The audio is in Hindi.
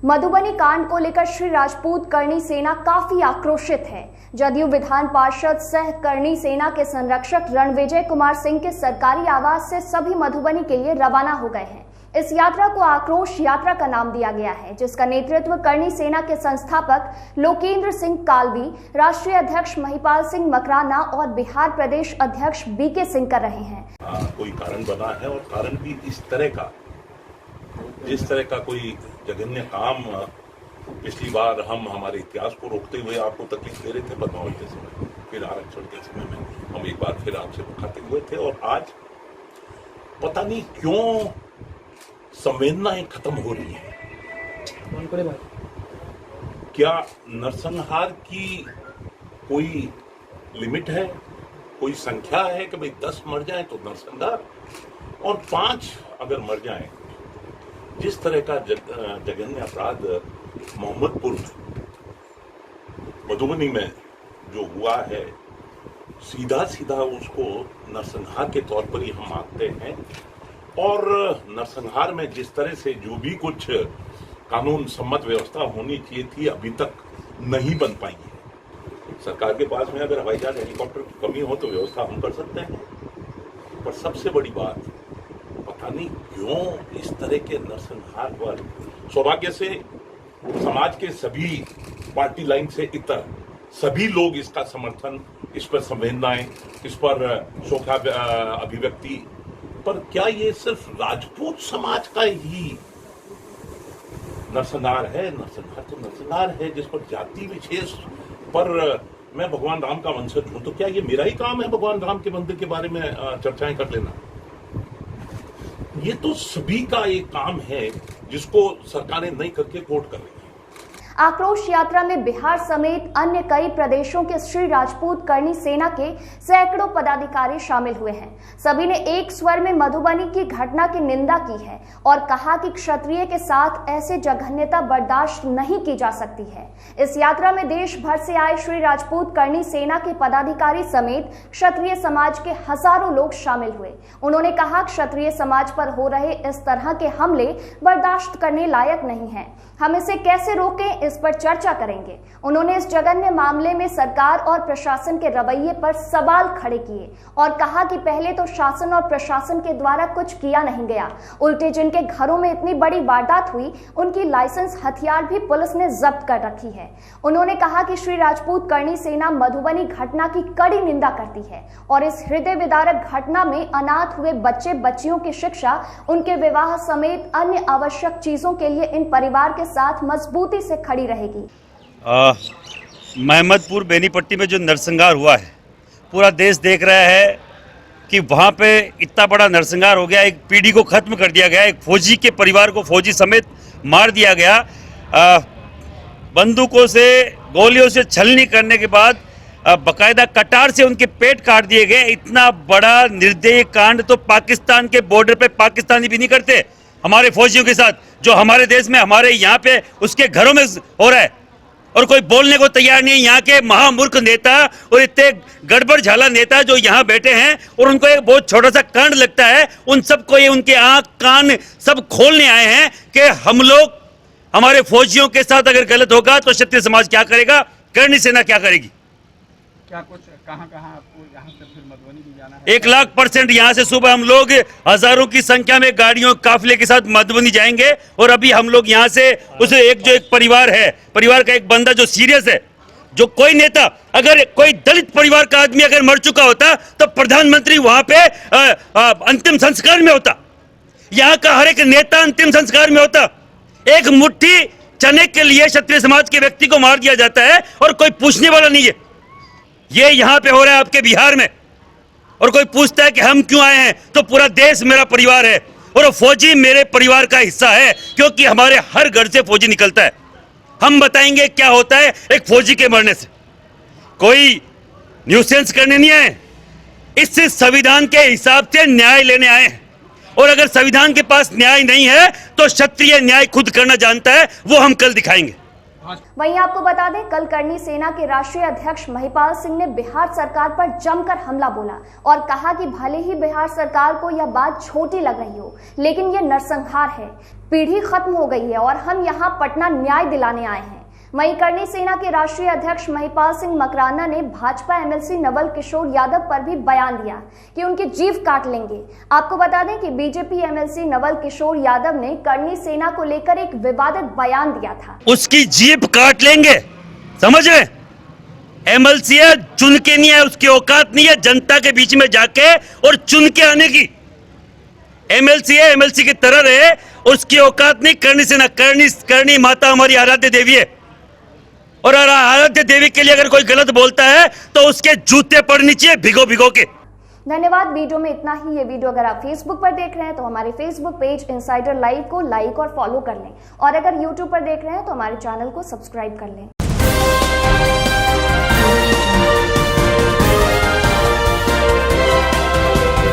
मधुबनी कांड को लेकर श्री राजपूत करनी सेना काफी आक्रोशित है। जदयू विधान पार्षद सह करनी सेना के संरक्षक रणविजय कुमार सिंह के सरकारी आवास से सभी मधुबनी के लिए रवाना हो गए हैं। इस यात्रा को आक्रोश यात्रा का नाम दिया गया है, जिसका नेतृत्व करनी सेना के संस्थापक लोकेंद्र सिंह कालवी, राष्ट्रीय अध्यक्ष महिपाल सिंह मकराना और बिहार प्रदेश अध्यक्ष बीके सिंह कर रहे हैं। कोई कारण बना है और कारण भी इस तरह का, जिस तरह का कोई जघन्य काम पिछली बार हम हमारे इतिहास को रोकते हुए आपको तकलीफ दे रहे थे बदमावल के समय, फिर आरक्षण के समय में हम एक बार फिर आपसे मुखातिब हुए थे और आज पता नहीं क्यों संवेदनाएं खत्म हो रही हैं। क्या नरसंहार की कोई लिमिट है, कोई संख्या है कि भाई 10 मर जाए तो नरसंहार और 5 अगर मर जाए? जिस तरह का जघन्य अपराध मोहम्मदपुर में, मधुबनी में जो हुआ है, सीधा सीधा उसको नरसंहार के तौर पर ही हम मानते हैं। और नरसंहार में जिस तरह से जो भी कुछ कानून सम्मत व्यवस्था होनी चाहिए थी अभी तक नहीं बन पाई है। सरकार के पास में अगर हवाई जहाज हेलीकॉप्टर की कमी हो तो व्यवस्था हम कर सकते हैं, पर सबसे बड़ी बात पता नहीं क्यों इस तरह के नरसंहार पर सौभाग्य से समाज के सभी पार्टी लाइन से इतर सभी लोग इसका समर्थन, इस पर संवेदनाएं, इस पर शोक अभिव्यक्ति, पर क्या ये सिर्फ राजपूत समाज का ही नरसंहार है? नरसंहार तो नरसंहार है जिस पर जाति विशेष पर मैं भगवान राम का वंशज हूं तो क्या ये मेरा ही काम है भगवान राम के मंदिर के बारे में चर्चाएं कर लेना? ये तो सभी का एक काम है जिसको सरकारें नहीं करके कोर्ट कर रही है। आक्रोश यात्रा में बिहार समेत अन्य कई प्रदेशों के श्री राजपूत करनी सेना के सैकड़ों पदाधिकारी शामिल हुए हैं। सभी ने एक स्वर में मधुबनी की घटना की निंदा की है और कहा कि क्षत्रिय के साथ ऐसे जघन्यता बर्दाश्त नहीं की जा सकती है। इस यात्रा में देश भर से आए श्री राजपूत करनी सेना के पदाधिकारी समेत क्षत्रिय समाज के हजारों लोग शामिल हुए। उन्होंने कहा क्षत्रिय समाज पर हो रहे इस तरह के हमले बर्दाश्त करने लायक नहीं है। हम इसे कैसे रोकें, इस पर चर्चा करेंगे। उन्होंने इस जघन्य मामले में सरकार और प्रशासन के रवैये पर सवाल खड़े किए और कहा कि पहले तो शासन और प्रशासन के द्वारा कुछ किया नहीं गया, उल्टे जिनके घरों में इतनी बड़ी वारदात हुई उनकी लाइसेंस हथियार भी पुलिस ने जब्त कर रखी है। उन्होंने कहा कि श्री राजपूत करनी सेना मधुबनी घटना की कड़ी निंदा करती है और इस हृदय विदारक घटना में अनाथ हुए बच्चे बच्चियों की शिक्षा, उनके विवाह समेत अन्य आवश्यक चीजों के लिए इन परिवार के साथ मजबूती से खड़ी रहेगी। महमदपुर बेनीपट्टी में जो नरसंहार हुआ है, पूरा देश देख रहा है कि वहाँ पे इतना बड़ा नरसंहार हो गया, एक पीढ़ी को खत्म कर दिया गया, एक फौजी के परिवार को फौजी समेत मार दिया गया, बंदूकों से गोलियों से छलनी करने के बाद बकायदा कटार से उनके पेट काट दिए गए। इतना बड़ा निर्दयी कांड तो पाकिस्तान के बॉर्डर पे पाकिस्तानी भी नहीं करते हमारे फौजियों के साथ, जो हमारे देश में हमारे यहाँ पे उसके घरों में हो रहा है और कोई बोलने को तैयार नहीं है। यहाँ के महामूर्ख नेता और इतने गड़बड़ झाला नेता जो यहाँ बैठे हैं और उनको एक बहुत छोटा सा कांड लगता है, उन सबको ये उनके आंख कान सब खोलने आए हैं कि हम लोग हमारे फौजियों के साथ अगर गलत होगा तो क्षत्रिय समाज क्या करेगा, करनी सेना क्या करेगी। क्या कुछ कहाँ आपको यहाँ से फिर मधुबनी भी जाना है? 1,00,000% यहाँ से सुबह हम लोग हजारों की संख्या में गाड़ियों काफिले के साथ मधुबनी जाएंगे और अभी हम लोग यहाँ से उसे एक परिवार है, परिवार का एक बंदा जो सीरियस है, जो कोई नेता, अगर कोई दलित परिवार का आदमी अगर मर चुका होता तो प्रधानमंत्री वहां पे अंतिम संस्कार में होता। यहाँ का हर एक नेता अंतिम संस्कार में होता। एक मुट्ठी चने के लिए क्षत्रिय समाज के व्यक्ति को मार दिया जाता है और कोई पूछने वाला नहीं है। ये यहाँ पे हो रहा है आपके बिहार में, और कोई पूछता है कि हम क्यों आए हैं, तो पूरा देश मेरा परिवार है और फौजी मेरे परिवार का हिस्सा है, क्योंकि हमारे हर घर से फौजी निकलता है। हम बताएंगे क्या होता है एक फौजी के मरने से। कोई न्यूसेंस करने नहीं आए, इस संविधान के हिसाब से न्याय लेने आए हैं और अगर संविधान के पास न्याय नहीं है तो क्षत्रिय न्याय खुद करना जानता है, वो हम कल दिखाएंगे। वहीं आपको बता दें, कल करनी सेना के राष्ट्रीय अध्यक्ष महिपाल सिंह ने बिहार सरकार पर जमकर हमला बोला और कहा कि भले ही बिहार सरकार को यह बात छोटी लग रही हो, लेकिन यह नरसंहार है। पीढ़ी खत्म हो गई है और हम यहाँ पटना न्याय दिलाने आए हैं। वहीं करनी सेना के राष्ट्रीय अध्यक्ष महिपाल सिंह मकराना ने भाजपा एमएलसी नवल किशोर यादव पर भी बयान दिया कि उनकी जीभ काट लेंगे। आपको बता दें कि बीजेपी एमएलसी नवल किशोर यादव ने करनी सेना को लेकर एक विवादित बयान दिया था। उसकी जीभ काट लेंगे, समझ रहे? एमएलसी है, चुन के नहीं है, उसकी औकात नहीं है जनता के बीच में जाके और चुन के आने की। एमएलसी है, एमएलसी की तरह रहे, उसकी औकात नहीं करनी सेना। करनी माता हमारी आराध्य देवी है और आराध्य देवी के लिए अगर कोई गलत बोलता है तो उसके जूते पड़नी चाहिए भिगो भिगो के। धन्यवाद। वीडियो में इतना ही। ये वीडियो अगर आप फेसबुक पर देख रहे हैं तो हमारे फेसबुक पेज इनसाइडर लाइव को लाइक और फॉलो कर लें और अगर यूट्यूब पर देख रहे हैं तो हमारे चैनल को सब्सक्राइब कर लें।